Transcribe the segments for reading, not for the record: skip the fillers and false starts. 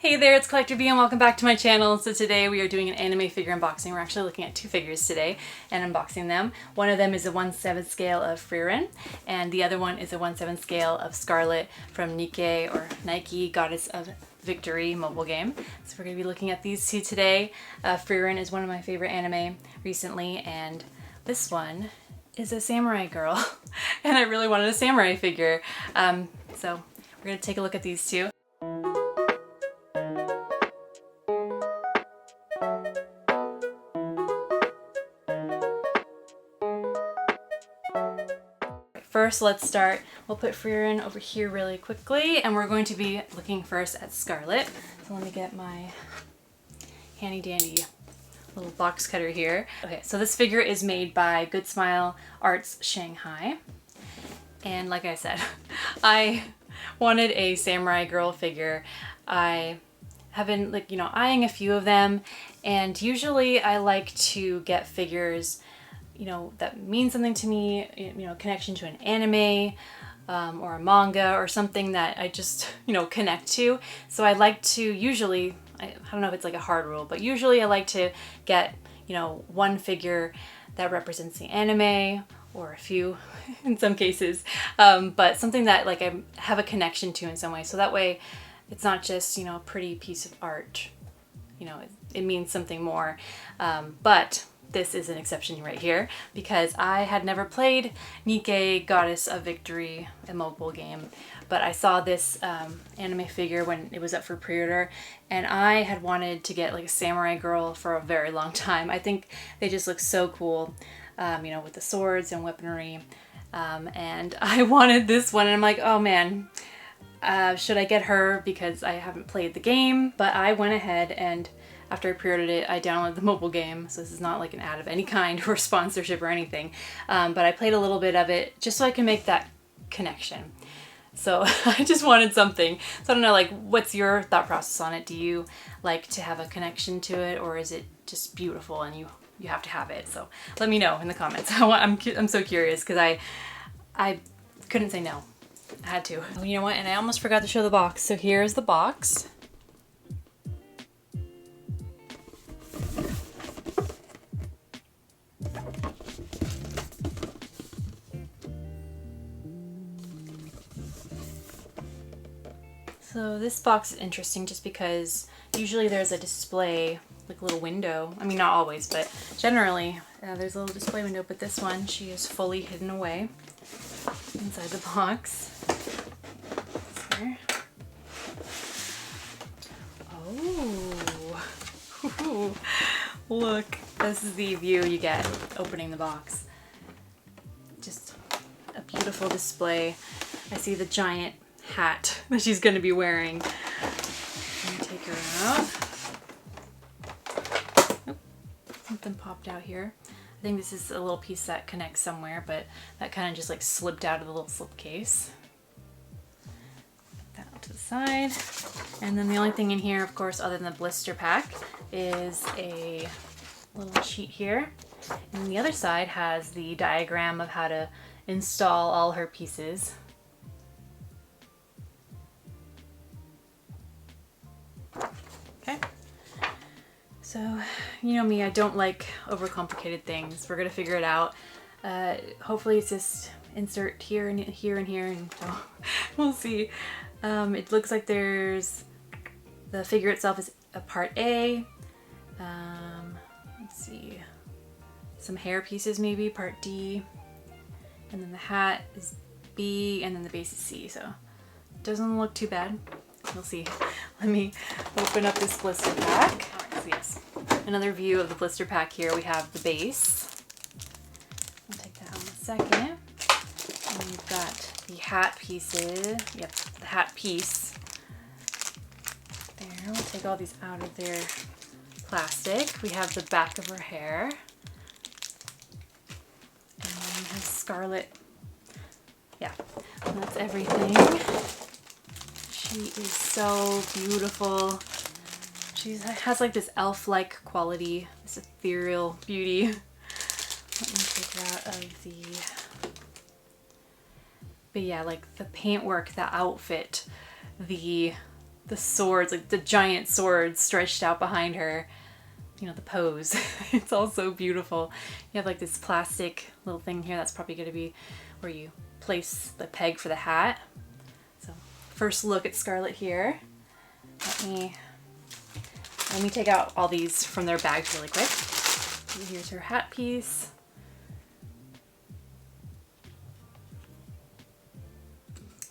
Hey there, it's Collector B and welcome back to my channel. So today we are doing an anime figure unboxing. We're actually looking at two figures today and unboxing them. One of them is a 1/7 scale of Frieren and the other one is a 1/7 scale of Scarlet from Nikke or Nikke, Goddess of Victory mobile game. So we're going to be looking at these two today. Frieren is one of my favorite anime recently, and this one is a samurai girl and I really wanted a samurai figure. So we're going to take a look at these two. First, let's start. We'll put Frieren over here really quickly, and we're going to be looking first at Scarlet. So let me get my handy dandy little box cutter here. Okay, so this figure is made by Good Smile Arts Shanghai. And like I said, I wanted a samurai girl figure. I have been eyeing a few of them, and usually I like to get figures that mean something to me, connection to an anime or a manga or something that I just, connect to. So I like to usually, I don't know if it's like a hard rule, but usually I like to get, one figure that represents the anime or a few in some cases, but something that like I have a connection to in some way. So that way it's not just, a pretty piece of art, it means something more. But this is an exception right here because I had never played Nikke, Goddess of Victory, a mobile game, but I saw this anime figure when it was up for pre-order, and I had wanted to get like a samurai girl for a very long time. I think they just look so cool, with the swords and weaponry, and I wanted this one, and I'm like, oh man, should I get her because I haven't played the game? But I went ahead and after I pre-ordered it, I downloaded the mobile game, so this is not like an ad of any kind or sponsorship or anything, but I played a little bit of it just so I can make that connection. So I just wanted something. So I don't know, like, what's your thought process on it? Do you like to have a connection to it, or is it just beautiful and you have to have it? So let me know in the comments. I'm so curious because I couldn't say no. I had to. Oh, you know what? And I almost forgot to show the box. So here's the box. So this box is interesting just because usually there's a display, like a little window. I mean, not always, but generally there's a little display window, but this one, she is fully hidden away inside the box. Here. Oh, ooh. Look, this is the view you get opening the box. Just a beautiful display. I see the giant hat that she's going to be wearing. Let me take her out. Oh, something popped out here. I think this is a little piece that connects somewhere, but that kind of just like slipped out of the little slipcase. Put that out to the side. And then the only thing in here, of course, other than the blister pack, is a little sheet here. And the other side has the diagram of how to install all her pieces. So, you know me, I don't like overcomplicated things. We're gonna figure it out. Hopefully it's just insert here and here and here, and so we'll see. It looks like there's, the figure itself is a part A. Let's see, some hair pieces maybe, part D. And then the hat is B, and then the base is C, so it doesn't look too bad. We'll see. Let me open up this blister pack. Alright, so yes, another view of the blister pack here. We have the base. I'll take that out in a second. And we've got the hat pieces. Yep, the hat piece. There, we'll take all these out of their plastic. We have the back of her hair. And then we have Scarlet. Yeah, that's everything. She is so beautiful. She has like this elf-like quality, this ethereal beauty. Let me take her out of the... But yeah, like the paintwork, the outfit, the the swords, like the giant swords stretched out behind her. You know, the pose. It's all so beautiful. You have like this plastic little thing here. That's probably going to be where you place the peg for the hat. So first look at Scarlet here. Let me take out all these from their bags really quick. Here's her hat piece.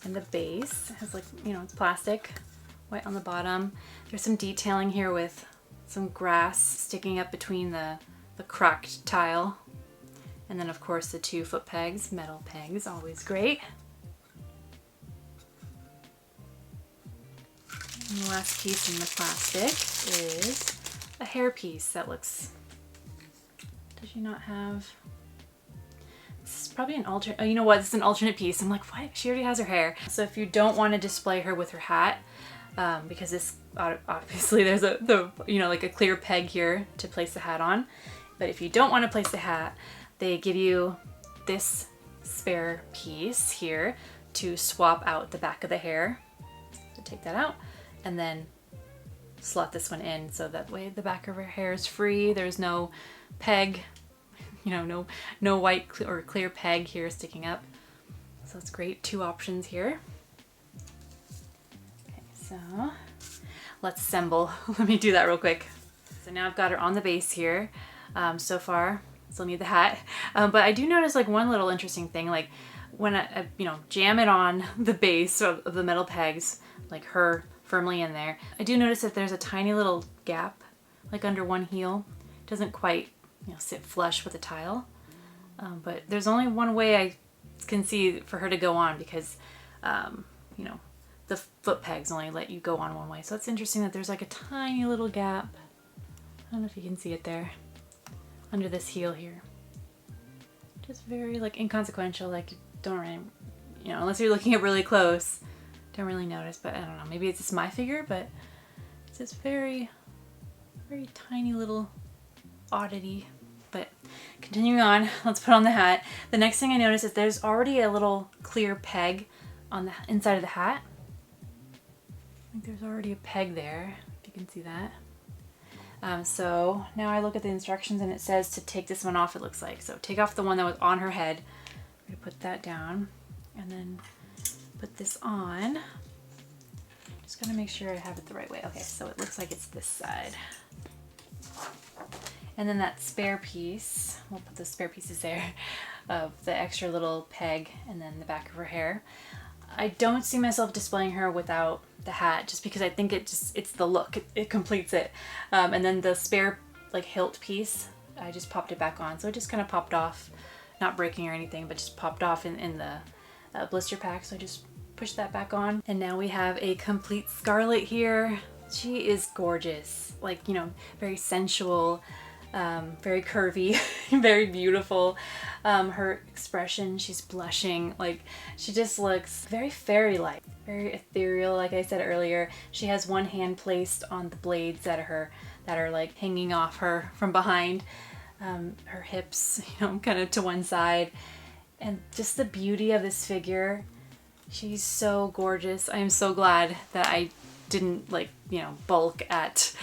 And the base has, like, you know, it's plastic, white on the bottom. There's some detailing here with some grass sticking up between the cracked tile. And then of course the 2 foot pegs, metal pegs, always great. And the last piece in the plastic is a hair piece that looks, does she not have? This is probably an alternate, oh, you know what, this is an alternate piece. I'm like, what? She already has her hair. So if you don't want to display her with her hat, because this, obviously there's you know, like a clear peg here to place the hat on. But if you don't want to place the hat, they give you this spare piece here to swap out the back of the hair. So take that out and then slot this one in, so that way the back of her hair is free. There's no peg, you know, no white or clear peg here sticking up. So it's great. 2 options here. Okay, so let's assemble. Let me do that real quick. So now I've got her on the base here. So far, still need the hat. But I do notice like one little interesting thing, like when I you know, jam it on the base of the metal pegs, like her firmly in there, I do notice that there's a tiny little gap, like under one heel. It doesn't quite, you know, sit flush with the tile. But there's only one way I can see for her to go on, because, you know, the foot pegs only let you go on one way. So it's interesting that there's like a tiny little gap. I don't know if you can see it there, under this heel here. Just very like inconsequential, like you don't really, you know, unless you're looking at really close, don't really notice. But I don't know, maybe it's just my figure, but it's this very, very tiny little oddity. But continuing on, let's put on the hat. The next thing I noticed is there's already a little clear peg on the inside of the hat. I think there's already a peg there, if you can see that. So now I look at the instructions and it says to take this one off, it looks like. So take off the one that was on her head. I'm gonna put that down and then put this on. Just gonna make sure I have it the right way. Okay, so it looks like it's this side. And then that spare piece, we'll put the spare pieces there, of the extra little peg and then the back of her hair. I don't see myself displaying her without the hat, just because I think it's the look, it completes it. And then the spare like hilt piece, I just popped it back on. So it just kind of popped off, not breaking or anything, but just popped off in the blister pack. So I just pushed that back on. And now we have a complete Scarlet here. She is gorgeous, like, you know, very sensual, very curvy, very beautiful. Her expression, she's blushing, like she just looks very fairy-like, very ethereal. Like I said earlier, she has one hand placed on the blades that are like hanging off her from behind, her hips, you know, kind of to one side. And just the beauty of this figure, she's so gorgeous. I am so glad that I didn't, like, you know, balk at,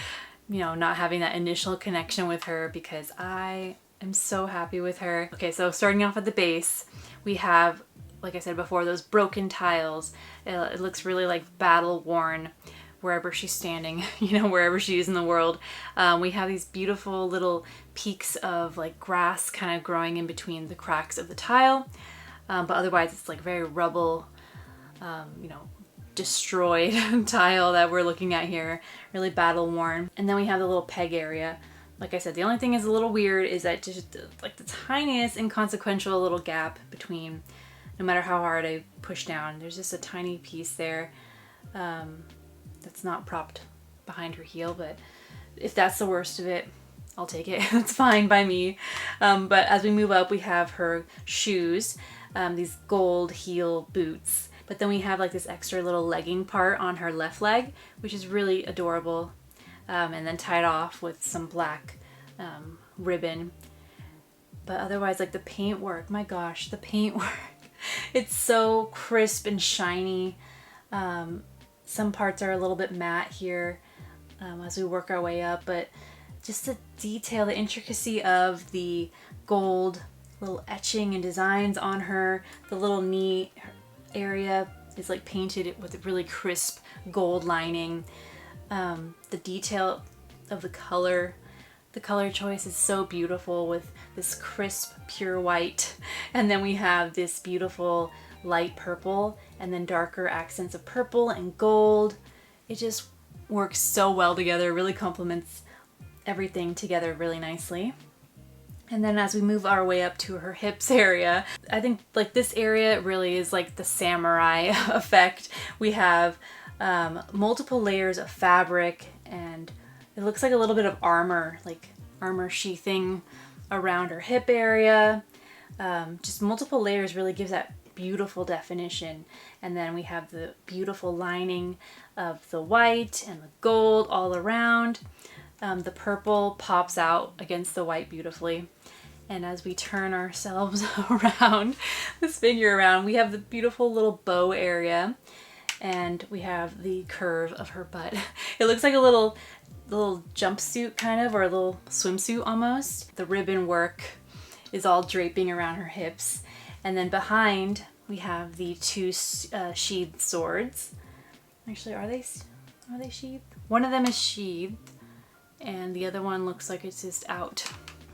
you know, not having that initial connection with her, because I am so happy with her. Okay, so starting off at the base, we have, like I said before, those broken tiles. It looks really like battle worn wherever she's standing, you know, wherever she is in the world. We have these beautiful little peaks of like grass kind of growing in between the cracks of the tile. But otherwise it's like very rubble, you know, destroyed tile that we're looking at here, really battle worn. And then we have the little peg area. Like I said, the only thing is a little weird is that just like the tiniest inconsequential little gap between, no matter how hard I push down, there's just a tiny piece there that's not propped behind her heel. But if that's the worst of it, I'll take it. It's fine by me. But as we move up, we have her shoes, these gold heel boots. But then we have like this extra little legging part on her left leg, which is really adorable. And then tied off with some black ribbon. But otherwise, like the paintwork, my gosh, the paintwork. It's so crisp and shiny. Some parts are a little bit matte here as we work our way up, but just the detail, the intricacy of the gold little etching and designs on her. The little knee area is like painted with a really crisp gold lining. The detail of the color choice is so beautiful with this crisp pure white, and then we have this beautiful light purple and then darker accents of purple and gold. It just works so well together, really complements everything together really nicely. And then as we move our way up to her hips area, I think like this area really is like the samurai effect. We have multiple layers of fabric, and it looks like a little bit of armor, like armor sheathing around her hip area. Just multiple layers really gives that beautiful definition. And then we have the beautiful lining of the white and the gold all around. The purple pops out against the white beautifully. And as we turn ourselves around, this figure around, we have the beautiful little bow area, and we have the curve of her butt. It looks like a little jumpsuit kind of, or a little swimsuit almost. The ribbon work is all draping around her hips. And then behind we have the two sheathed swords. Actually, are they sheathed? One of them is sheathed and the other one looks like it's just out.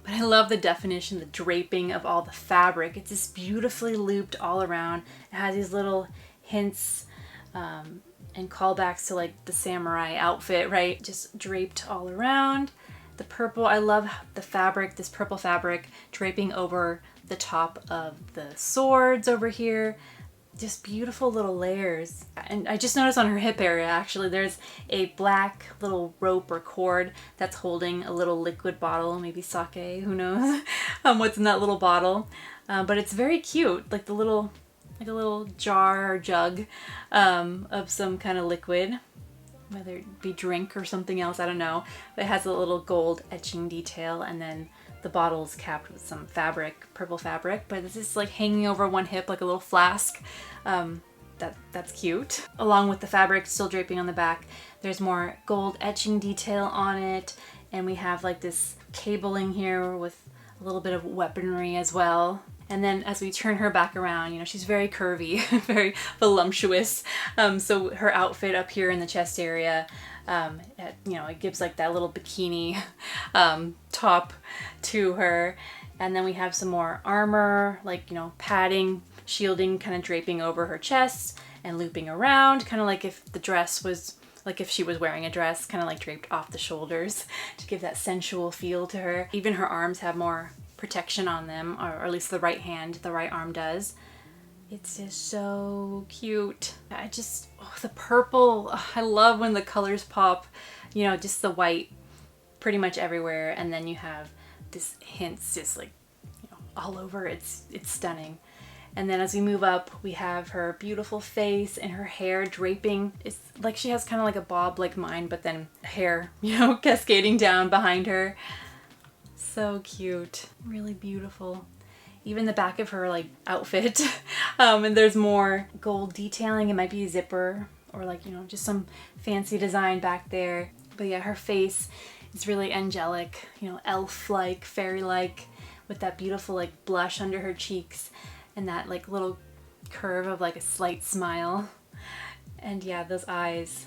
But I love the definition, the draping of all the fabric. It's just beautifully looped all around. It has these little hints and callbacks to like the samurai outfit, right? Just draped all around. The purple, I love the fabric, this purple fabric draping over the top of the swords over here. Just beautiful little layers. And I just noticed on her hip area, actually, there's a black little rope or cord that's holding a little liquid bottle, maybe sake, who knows what's in that little bottle. But it's very cute, like a little jar or jug of some kind of liquid, whether it be drink or something else, I don't know. But it has a little gold etching detail, and then the bottle's capped with some fabric, purple fabric, but this is like hanging over one hip like a little flask. That's cute. Along with the fabric still draping on the back, there's more gold etching detail on it, and we have like this cabling here with a little bit of weaponry as well. And then as we turn her back around, you know, she's very curvy, very voluptuous. So her outfit up here in the chest area, you know, it gives like that little bikini top to her. And then we have some more armor, like, you know, padding, shielding, kind of draping over her chest and looping around, kind of like if the dress was, like if she was wearing a dress, kind of like draped off the shoulders to give that sensual feel to her. Even her arms have more protection on them, or at least the right hand, the right arm does. It's just so cute. The purple, I love when the colors pop, you know, just the white pretty much everywhere, and then you have this hints just like, you know, all over. It's stunning. And then as we move up, we have her beautiful face and her hair draping. It's like she has kind of like a bob like mine, but then hair, you know, cascading down behind her. So cute, really beautiful. Even the back of her like outfit, and there's more gold detailing. It might be a zipper or like, you know, just some fancy design back there. But yeah, her face is really angelic, you know, elf-like, fairy-like, with that beautiful like blush under her cheeks and that like little curve of like a slight smile. And yeah, those eyes.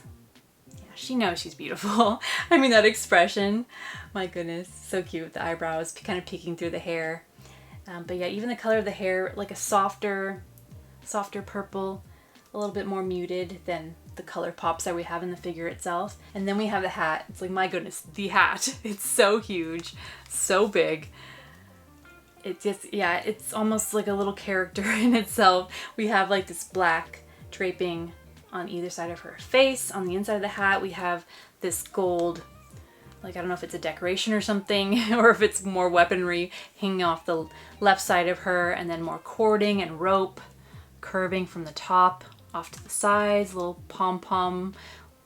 She knows she's beautiful. I mean, that expression, my goodness, so cute. The eyebrows kind of peeking through the hair. But yeah, even the color of the hair, like a softer purple, a little bit more muted than the color pops that we have in the figure itself. And then we have the hat. It's like, my goodness, the hat. It's so huge, so big. It just, yeah, it's almost like a little character in itself. We have like this black draping on either side of her face. On the inside of the hat, we have this gold, like, I don't know if it's a decoration or something, or if it's more weaponry hanging off the left side of her, and then more cording and rope curving from the top off to the sides, little pom-pom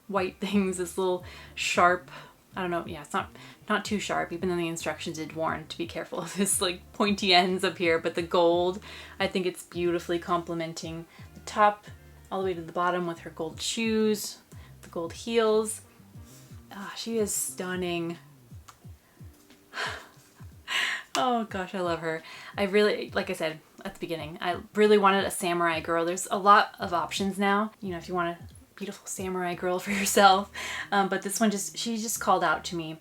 white things, this little sharp, I don't know, yeah, it's not too sharp, even though the instructions did warn to be careful of this like pointy ends up here, but the gold, I think it's beautifully complementing the top all the way to the bottom with her gold shoes. gold heels. Ah, she is stunning. Oh gosh, I love her. I really, like I said at the beginning, I really wanted a samurai girl. There's a lot of options now, you know, if you want a beautiful samurai girl for yourself. But this one she just called out to me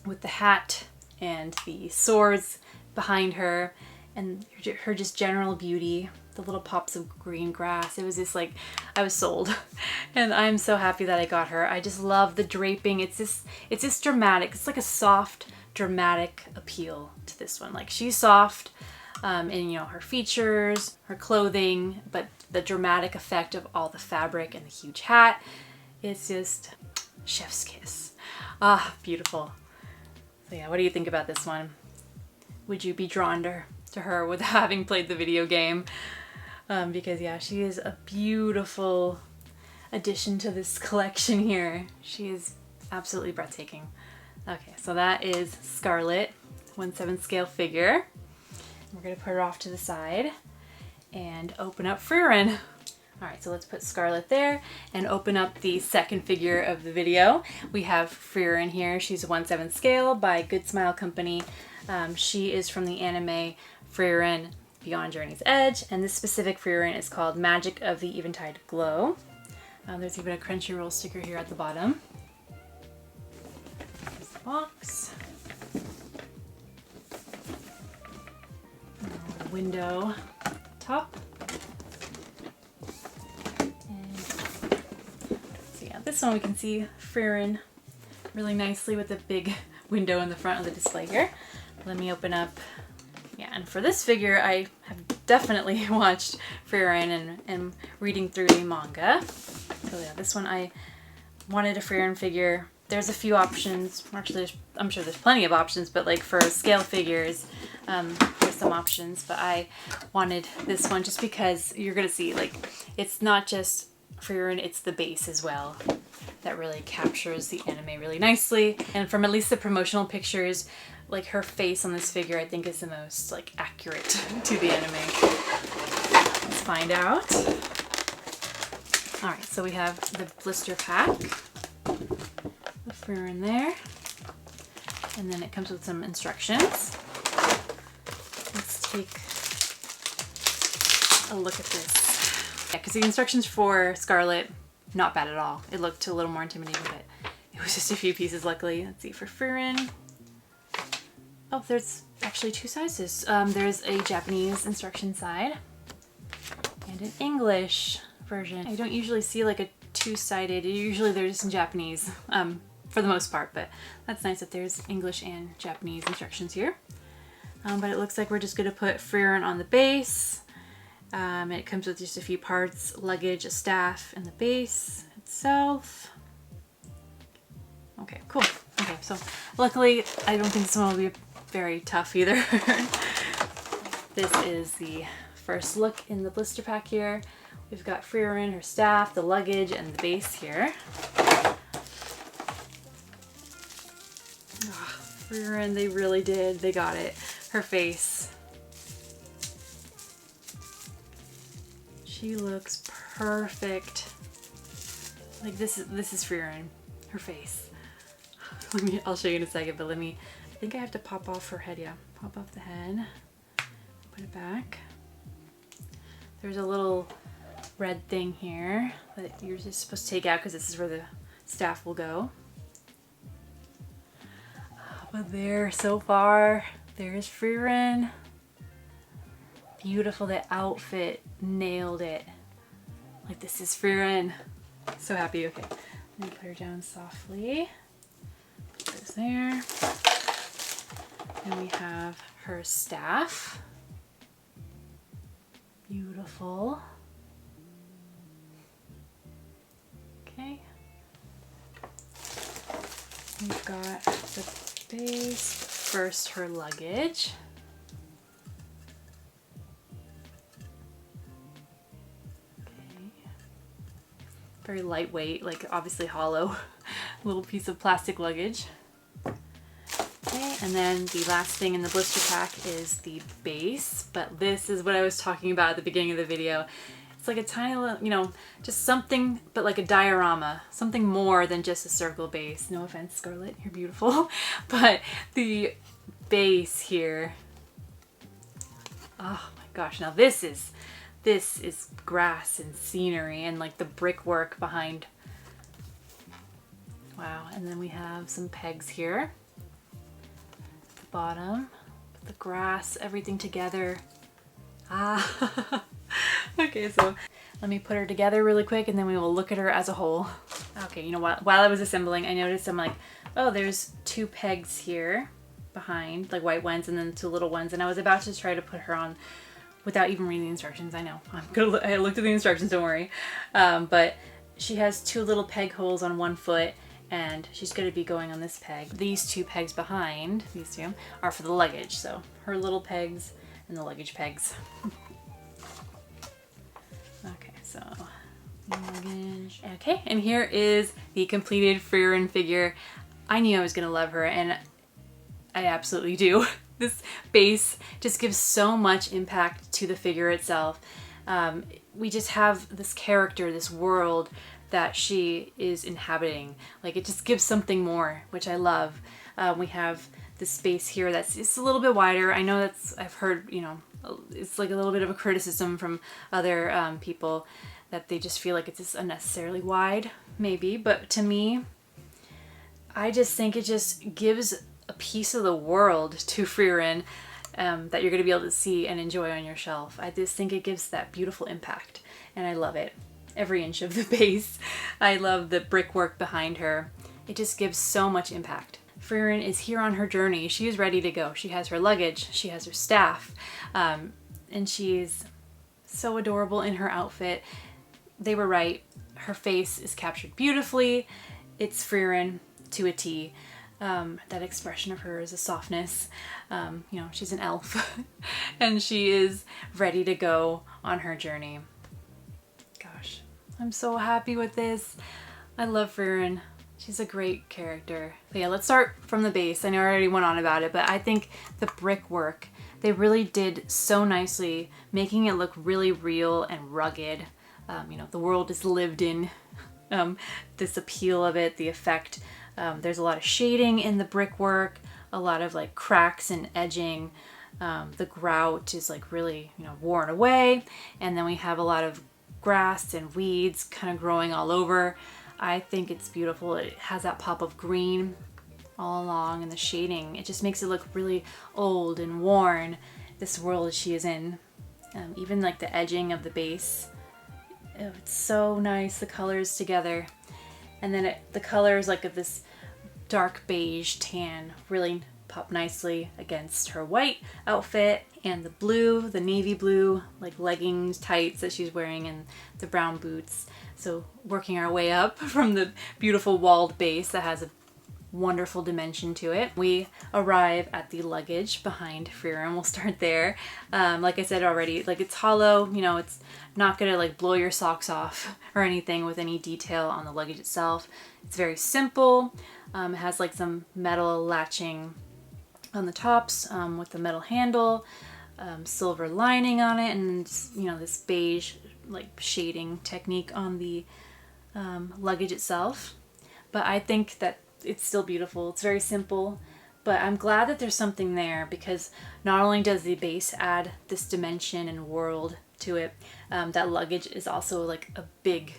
with the hat and the swords behind her and her just general beauty, the little pops of green grass. It was just like, I was sold. And I'm so happy that I got her. I just love the draping. It's just dramatic. It's like a soft, dramatic appeal to this one. Like, she's soft in, you know, her features, her clothing, but the dramatic effect of all the fabric and the huge hat, it's just chef's kiss. Ah, beautiful. So yeah, what do you think about this one? Would you be drawn to her without having played the video game? Because yeah, she is a beautiful addition to this collection here. She is absolutely breathtaking. Okay, so that is Scarlet, 1/7 scale figure. We're gonna put her off to the side and open up Frieren. All right, so let's put Scarlet there and open up the second figure of the video. We have Frieren here. She's a 1/7 scale by Good Smile Company. She is from the anime Frieren Beyond Journey's Edge, and this specific Frieren is called Magic of the Eventide Glow. There's even a Crunchyroll sticker here at the bottom. Here's the box. Window top. And so yeah, this one we can see Frieren really nicely with a big window in the front of the display here. Let me open up. Yeah, and for this figure, I have definitely watched Frieren and reading through the manga. So yeah, this one I wanted a Frieren figure. There's a few options. Actually, I'm sure there's plenty of options, but like for scale figures, there's some options. But I wanted this one just because you're gonna see, like, it's not just Frieren, it's the base as well that really captures the anime really nicely. And from at least the promotional pictures, like, her face on this figure I think is the most like accurate to the anime. Let's find out. All right, so we have the blister pack. The Frieren there, and then it comes with some instructions. Let's take a look at this. Yeah, because the instructions for Scarlet, not bad at all. It looked a little more intimidating, but it was just a few pieces, luckily. Let's see, for Frieren. Oh, there's actually two sizes. There's a Japanese instruction side and an English version. I don't usually see like a two-sided, usually they're just in Japanese for the most part, but that's nice that there's English and Japanese instructions here. But it looks like we're just going to put Frieren on the base. It comes with just a few parts, luggage, a staff, and the base itself. Okay, cool. Okay, so luckily I don't think this one will be very tough either. This is the first look in the blister pack here. We've got Frieren, her staff, the luggage, and the base here. Oh, Frieren, they really did. They got it. Her face. She looks perfect. Like, this is Frieren. Her face. I'll show you in a second, but I think I have to pop off her head. Yeah, pop off the head. Put it back. There's a little red thing here that you're just supposed to take out because this is where the staff will go. But there, so far, there's Frieren. Beautiful, that outfit, nailed it. Like, this is Frieren. So happy. Okay, let me put her down softly. Put those there. And we have her staff. Beautiful. Okay. We've got the base. First, her luggage. Okay. Very lightweight, like obviously hollow. Little piece of plastic luggage. Okay, and then the last thing in the blister pack is the base, but this is what I was talking about at the beginning of the video. It's like a tiny little, you know, just something, but like a diorama, something more than just a circle base. No offense, Scarlet, you're beautiful. But the base here, oh my gosh, now this is grass and scenery and like the brickwork behind. Wow, and then we have some pegs here at the bottom, the grass, everything together. Ah, okay, so let me put her together really quick and then we will look at her as a whole. Okay, you know what, while I was assembling, I noticed I'm like, oh, there's 2 pegs here behind, like white ones, and then 2 little ones, and I was about to try to put her on without even reading the instructions. I know, I looked at the instructions, don't worry. But she has 2 little peg holes on one foot, and she's going to be going on this peg. These 2 pegs behind, these 2, are for the luggage. So her little pegs and the luggage pegs. Okay, so luggage. Okay, and here is the completed Frieren figure. I knew I was going to love her, and I absolutely do. This base just gives so much impact to the figure itself. We just have this character, this world that she is inhabiting. Like, it just gives something more, which I love. We have this space here that's just a little bit wider. I know that's, I've heard, you know, it's like a little bit of a criticism from other people that they just feel like it's just unnecessarily wide, maybe. But to me, I just think it just gives a piece of the world to Frieren that you're going to be able to see and enjoy on your shelf. I just think it gives that beautiful impact, and I love it. Every inch of the base. I love the brickwork behind her. It just gives so much impact. Frieren is here on her journey. She is ready to go. She has her luggage, she has her staff, and she's so adorable in her outfit. They were right. Her face is captured beautifully. It's Frieren to a T. That expression of hers, a softness. You know, she's an elf and she is ready to go on her journey. Gosh, I'm so happy with this. I love Frieren. She's a great character. But yeah, let's start from the base. I know I already went on about it, but I think the brickwork, they really did so nicely, making it look really real and rugged. You know, the world is lived in. This appeal of it, the effect. There's a lot of shading in the brickwork, a lot of like cracks and edging. The grout is like really, you know, worn away. And then we have a lot of grass and weeds kind of growing all over. I think it's beautiful. It has that pop of green all along, and the shading, it just makes it look really old and worn, this world she is in. Even like the edging of the base. Oh, it's so nice, the colors together. And then the colors like of this dark beige tan really pop nicely against her white outfit, and the blue, the navy blue, like leggings, tights that she's wearing, and the brown boots. So working our way up from the beautiful walled base that has a wonderful dimension to it. We arrive at the luggage behind Frieren. We'll start there. Like I said already, like it's hollow, you know, it's not gonna like blow your socks off or anything with any detail on the luggage itself. It's very simple. It has like some metal latching on the tops with the metal handle, silver lining on it, and you know, this beige like shading technique on the luggage itself. But I think that it's still beautiful. It's very simple, but I'm glad that there's something there, because not only does the base add this dimension and world to it, that luggage is also like a big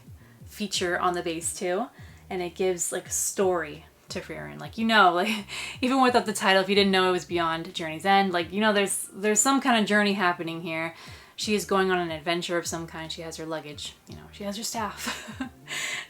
feature on the base too, and it gives like a story to Frieren. Like, you know, like even without the title, if you didn't know it was Beyond Journey's End, like, you know, there's some kind of journey happening here. She is going on an adventure of some kind. She has her luggage, you know, she has her staff.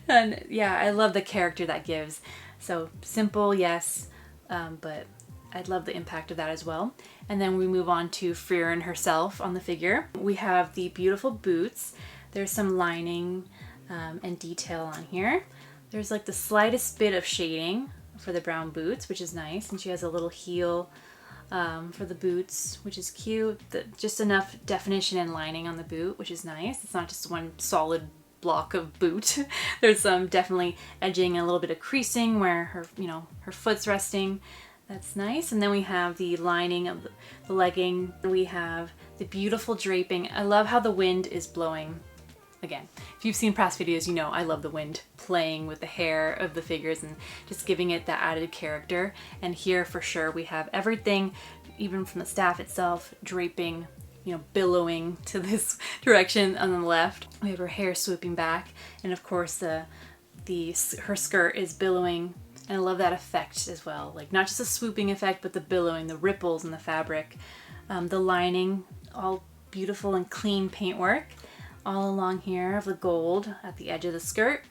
And yeah, I love the character that gives. So simple, yes, but I love the impact of that as well. And then we move on to Frieren herself on the figure. We have the beautiful boots. There's some lining and detail on here. There's like the slightest bit of shading for the brown boots, which is nice. And she has a little heel for the boots, which is cute. Just enough definition and lining on the boot, which is nice. It's not just one solid block of boot. There's some definitely edging and a little bit of creasing where her, you know, her foot's resting. That's nice. And then we have the lining of the legging. We have the beautiful draping. I love how the wind is blowing again, if you've seen past videos, you know I love the wind playing with the hair of the figures and just giving it that added character. And here for sure we have everything, even from the staff itself, draping, you know, billowing to this direction on the left. We have her hair swooping back, and of course her skirt is billowing. And I love that effect as well, like not just a swooping effect, but the billowing, the ripples in the fabric, the lining, all beautiful and clean paintwork all along here of the gold at the edge of the skirt.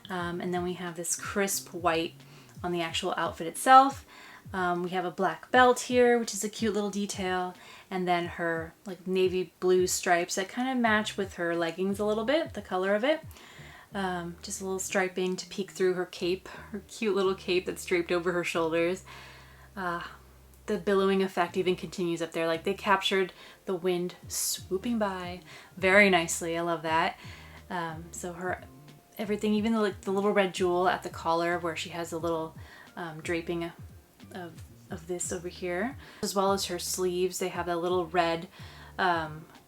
And then we have this crisp white on the actual outfit itself. We have a black belt here, which is a cute little detail. And then her like navy blue stripes that kind of match with her leggings a little bit, the color of it. Just a little striping to peek through her cape, her cute little cape that's draped over her shoulders. The billowing effect even continues up there, like they captured the wind swooping by very nicely. I love that. So her everything, even the, like the little red jewel at the collar where she has a little draping of this over here, as well as her sleeves, they have a little red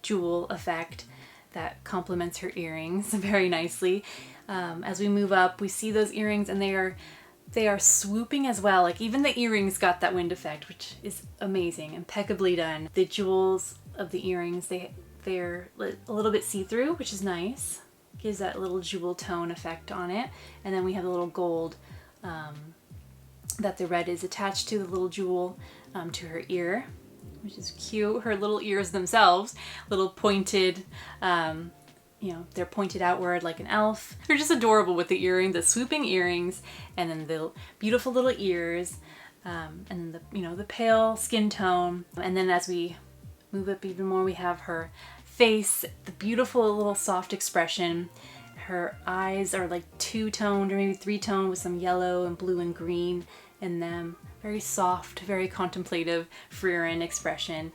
jewel effect that complements her earrings very nicely. As we move up, we see those earrings, and they are swooping as well. Like even the earrings got that wind effect, which is amazing, impeccably done. The jewels of the earrings, they're a little bit see-through, which is nice. Gives that little jewel tone effect on it. And then we have the little gold that the red is attached to, the little jewel to her ear, which is cute. Her little ears themselves, little pointed, you know, they're pointed outward like an elf. They're just adorable with the earrings, the swooping earrings, and then the beautiful little ears, and then the, you know, the pale skin tone. And then as we move up even more, we have her face, the beautiful little soft expression. Her eyes are like two-toned or maybe three-toned with some yellow and blue and green in them. Very soft, very contemplative Frieren expression.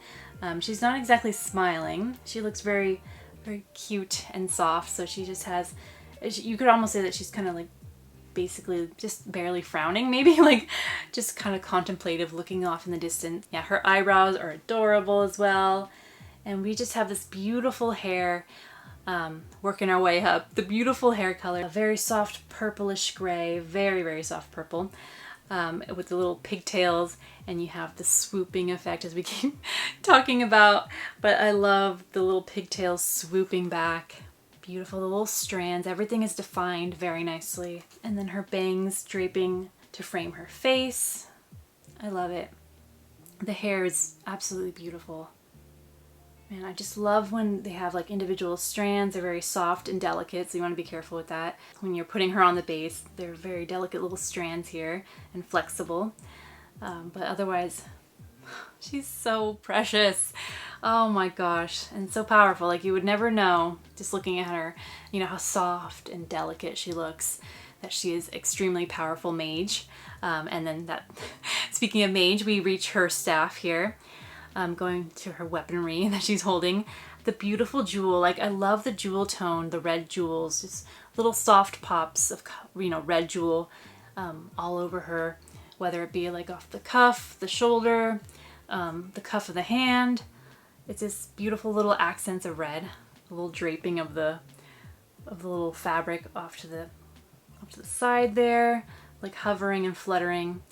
She's not exactly smiling. She looks very, very cute and soft. So she just has, you could almost say that she's kind of like basically just barely frowning, maybe, like just kind of contemplative, looking off in the distance. Yeah, her eyebrows are adorable as well. And we just have this beautiful hair, working our way up. The beautiful hair color, a very soft purplish gray, very, very soft purple. With the little pigtails, and you have the swooping effect as we keep talking about, but I love the little pigtails swooping back. Beautiful, the little strands, everything is defined very nicely. And then her bangs draping to frame her face. I love it. The hair is absolutely beautiful. Man, I just love when they have like individual strands. They're very soft and delicate, so you want to be careful with that. When you're putting her on the base, they're very delicate little strands here and flexible. But otherwise, she's so precious. Oh my gosh, and so powerful. Like you would never know, just looking at her, you know, how soft and delicate she looks, that she is extremely powerful mage. And then that, speaking of mage, we reach her staff here. Going to her weaponry that she's holding. The beautiful jewel, like I love the jewel tone, the red jewels, just little soft pops of, you know, red jewel all over her, whether it be like off the cuff, the shoulder, the cuff of the hand. It's just beautiful little accents of red, a little draping of the little fabric off to the side there, like hovering and fluttering.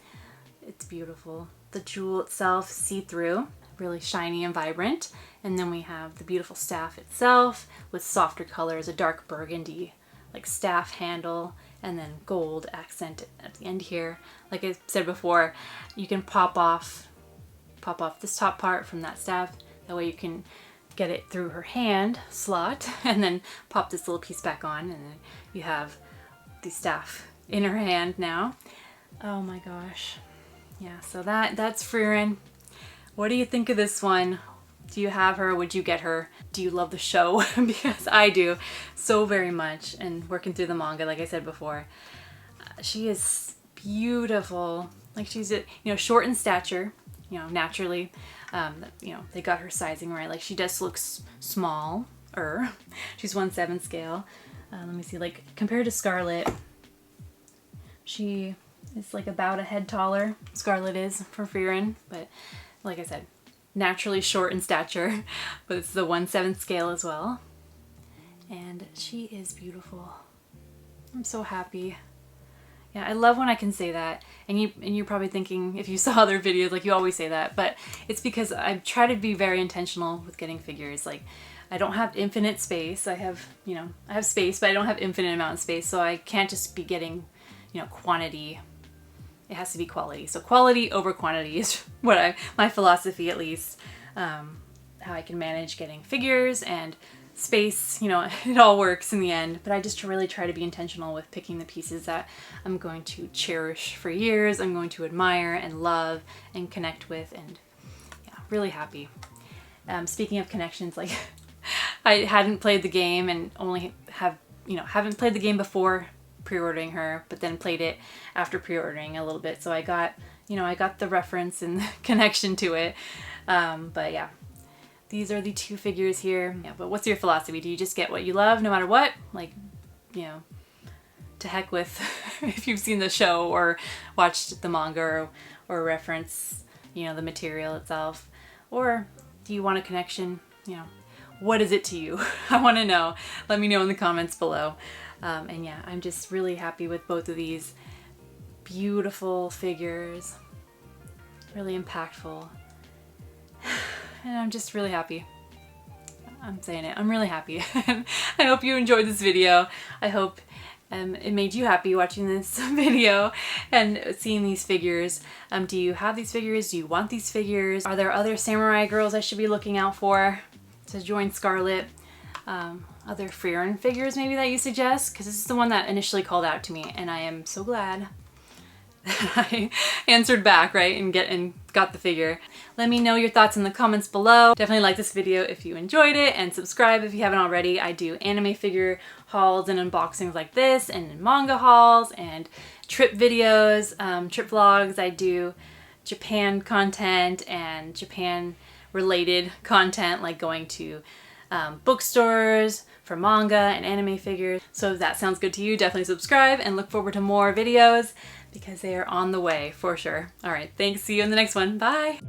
It's beautiful. The jewel itself, see-through, really shiny and vibrant. And then we have the beautiful staff itself with softer colors, a dark burgundy like staff handle, and then gold accent at the end here. Like I said before, you can pop off this top part from that staff. That way you can get it through her hand slot and then pop this little piece back on, and then you have the staff in her hand now. Oh my gosh. Yeah, so that's Frieren. What do you think of this one? Do you have her? Would you get her? Do you love the show? Because I do so very much. And working through the manga, like I said before, she is beautiful. Like she's, you know, short in stature, you know, naturally. You know, they got her sizing right. Like she does look smaller. She's 1/7 scale. Let me see, like compared to Scarlet, she is like about a head taller. Scarlet is for Frieren, but like I said, naturally short in stature, but it's the 1/7 scale as well. and she is beautiful. I'm so happy. Yeah, I love when I can say that. And you're probably thinking, if you saw other videos, like you always say that, but it's because I try to be very intentional with getting figures. Like, I don't have infinite space. I have, you know, I have space, but I don't have infinite amount of space, so I can't just be getting, you know, quantity. It has to be quality. So quality over quantity is what my philosophy, at least. How I can manage getting figures and space, you know, it all works in the end, but I just really try to be intentional with picking the pieces that I'm going to cherish for years, I'm going to admire and love and connect with, and yeah, really happy. Speaking of connections, like I hadn't played the game and only haven't played the game before pre-ordering her, but then played it after pre-ordering a little bit, so I got the reference and the connection to it. But yeah, these are the two figures here. Yeah, but what's your philosophy? Do you just get what you love no matter what? Like, you know, to heck with if you've seen the show or watched the manga or reference, you know, the material itself? Or do you want a connection? You know, what is it to you? I want to know. Let me know in the comments below. And yeah, I'm just really happy with both of these beautiful figures. Really impactful. And I'm just really happy. I'm saying it. I'm really happy. I hope you enjoyed this video. I hope it made you happy watching this video and seeing these figures. Do you have these figures? Do you want these figures? Are there other samurai girls I should be looking out for to join Scarlet? Other Frieren figures maybe that you suggest? Because this is the one that initially called out to me, and I am so glad I answered back, right, and got the figure. Let me know your thoughts in the comments below. Definitely like this video if you enjoyed it, and subscribe if you haven't already. I do anime figure hauls and unboxings like this, and manga hauls, and trip videos, trip vlogs. I do Japan content and Japan related content, like going to bookstores for manga and anime figures. So if that sounds good to you, definitely subscribe and look forward to more videos because they are on the way for sure. All right, thanks. See you in the next one. Bye.